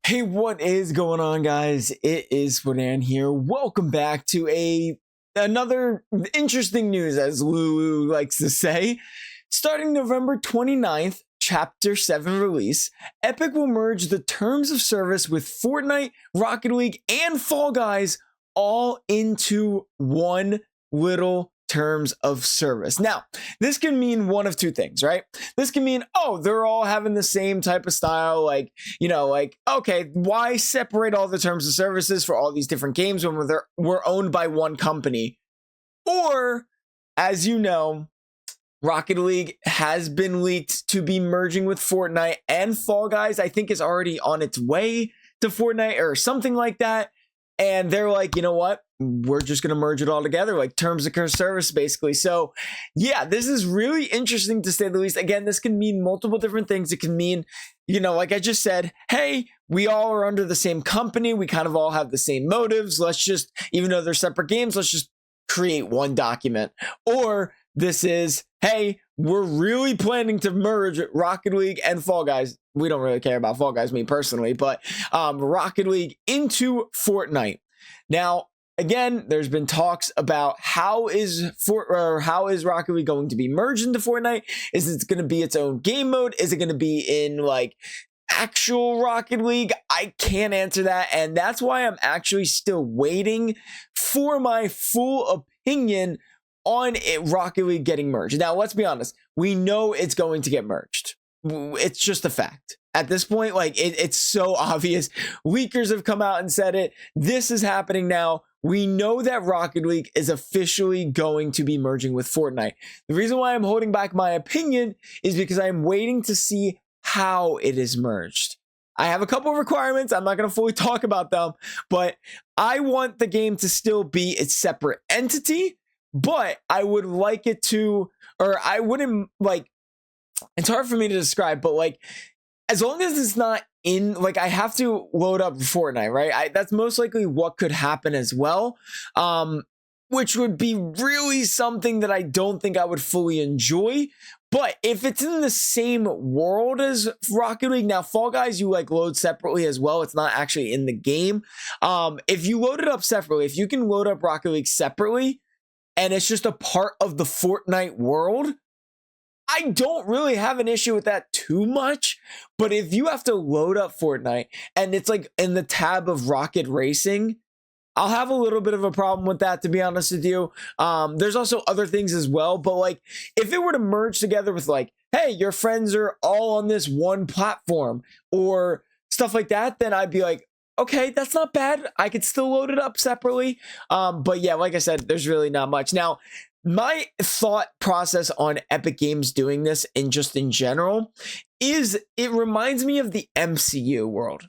Hey, what is going on, guys? It is Fernand here. Welcome back to another interesting news, as Lulu likes to say. Starting November 29th, Chapter 7 release, Epic will merge the terms of service with Fortnite, Rocket League, and Fall Guys all into one little terms of service. Now, this can mean one of two things, right? This can mean, oh, they're all having the same type of style, okay, why separate all the terms of services for all these different games when we're owned by one company? Or, as you know, Rocket League has been leaked to be merging with Fortnite, and Fall Guys, I think, is already on its way to Fortnite or something like that. And they're like, you know what? We're just going to merge it all together, like terms of service, basically. So, yeah, this is really interesting to say the least. Again, this can mean multiple different things. It can mean, like I just said, hey, we all are under the same company. We kind of all have the same motives. Let's just, even though they're separate games, let's just create one document. Or this is, hey, we're really planning to merge Rocket League and Fall Guys. We don't really care about Fall Guys, me personally, but Rocket League into Fortnite. Now, again, there's been talks about how is Rocket League going to be merged into Fortnite? Is it going to be its own game mode? Is it going to be in like actual Rocket League? I can't answer that, and that's why I'm actually still waiting for my full opinion on Rocket League getting merged. Now, let's be honest. We know it's going to get merged. It's just a fact. At this point, like it's so obvious. Leakers have come out and said it. This is happening now. We know that Rocket League is officially going to be merging with Fortnite. The reason why I'm holding back my opinion is because I'm waiting to see how it is merged. I have a couple of requirements. I'm not going to fully talk about them, but I want the game to still be its separate entity. But I would like it to, or I wouldn't like, it's hard for me to describe, but like, as long as it's not in, like, I have to load up Fortnite, right? That's most likely what could happen as well, which would be really something that I don't think I would fully enjoy. But if it's in the same world as Rocket League, now Fall Guys, you like load separately as well. It's not actually in the game. If you load it up separately, if you can load up Rocket League separately, and it's just a part of the Fortnite world, I don't really have an issue with that too much. But if you have to load up Fortnite and it's like in the tab of Rocket Racing, I'll have a little bit of a problem with that, to be honest with you. There's also other things as well. But like, if it were to merge together with like, hey, your friends are all on this one platform or stuff like that, then I'd be like, okay, that's not bad. I could still load it up separately. But yeah, like I said, there's really not much. Now, my thought process on Epic Games doing this and just in general is it reminds me of the MCU world.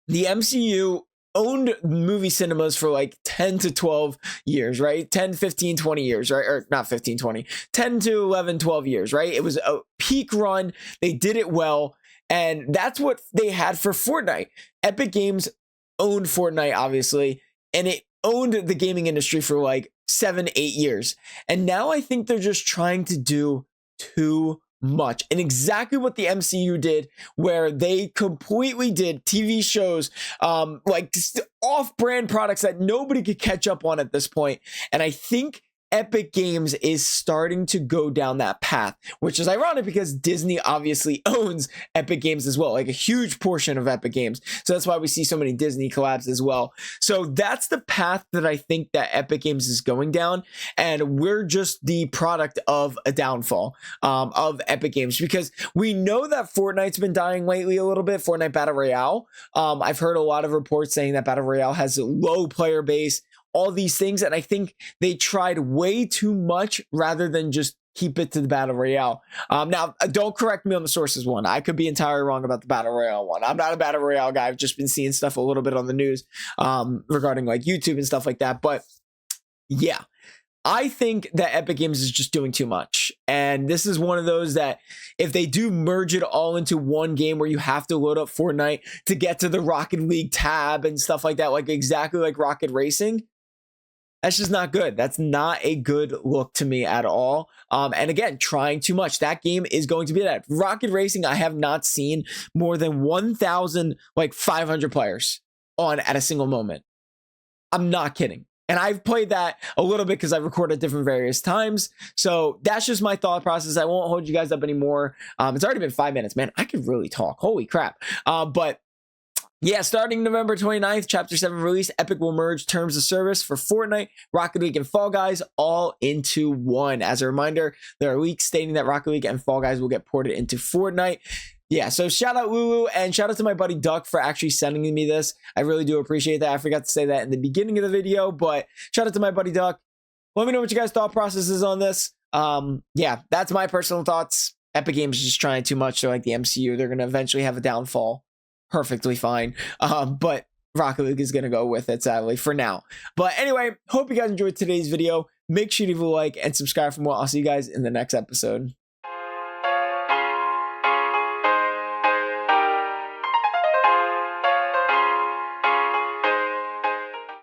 The MCU owned movie cinemas for like 10 to 12 years, right? 10, 15, 20 years, right? Or not 15, 20, 10 to 11, 12 years, right? It was a peak run. They did it well. And that's what they had for Fortnite. Epic Games owned Fortnite, obviously, and it owned the gaming industry for like 7, 8 years. And now I think they're just trying to do too much. And exactly what the MCU did, where they completely did TV shows, like off-brand products that nobody could catch up on at this point. And I think Epic Games is starting to go down that path, which is ironic because Disney obviously owns Epic Games as well, like a huge portion of Epic Games. So that's why we see so many Disney collabs as well. So that's the path that I think that Epic Games is going down. And we're just the product of a downfall of Epic Games, because we know that Fortnite's been dying lately a little bit, Fortnite Battle Royale. I've heard a lot of reports saying that Battle Royale has a low player base, all these things, and I think they tried way too much rather than just keep it to the Battle Royale. Now, don't correct me on the sources one. I could be entirely wrong about the Battle Royale one. I'm not a Battle Royale guy. I've just been seeing stuff a little bit on the news regarding like YouTube and stuff like that. But yeah, I think that Epic Games is just doing too much. And this is one of those that if they do merge it all into one game where you have to load up Fortnite to get to the Rocket League tab and stuff like that, like exactly like Rocket Racing, That's just not good. That's not a good look to me at all. And again, trying too much. That game is going to be that. Rocket Racing, I have not seen more than 1,500 players on at a single moment. I'm not kidding. And I've played that a little bit because I record at different various times. So that's just my thought process. I won't hold you guys up anymore. It's already been 5 minutes, man. I could really talk. Holy crap. But yeah, starting November 29th, Chapter 7 release, Epic will merge terms of service for Fortnite, Rocket League, and Fall Guys all into one. As a reminder, there are leaks stating that Rocket League and Fall Guys will get ported into Fortnite. Yeah, so shout out Lulu and shout out to my buddy Duck for actually sending me this. I really do appreciate that. I forgot to say that in the beginning of the video, but shout out to my buddy Duck. Let me know what you guys' thought process is on this. Yeah, that's my personal thoughts. Epic Games is just trying too much. They're like the MCU. They're going to eventually have a downfall. Perfectly fine. But Rocket League is going to go with it, sadly, for now. But anyway, hope you guys enjoyed today's video. Make sure to leave a like and subscribe for more. I'll see you guys in the next episode.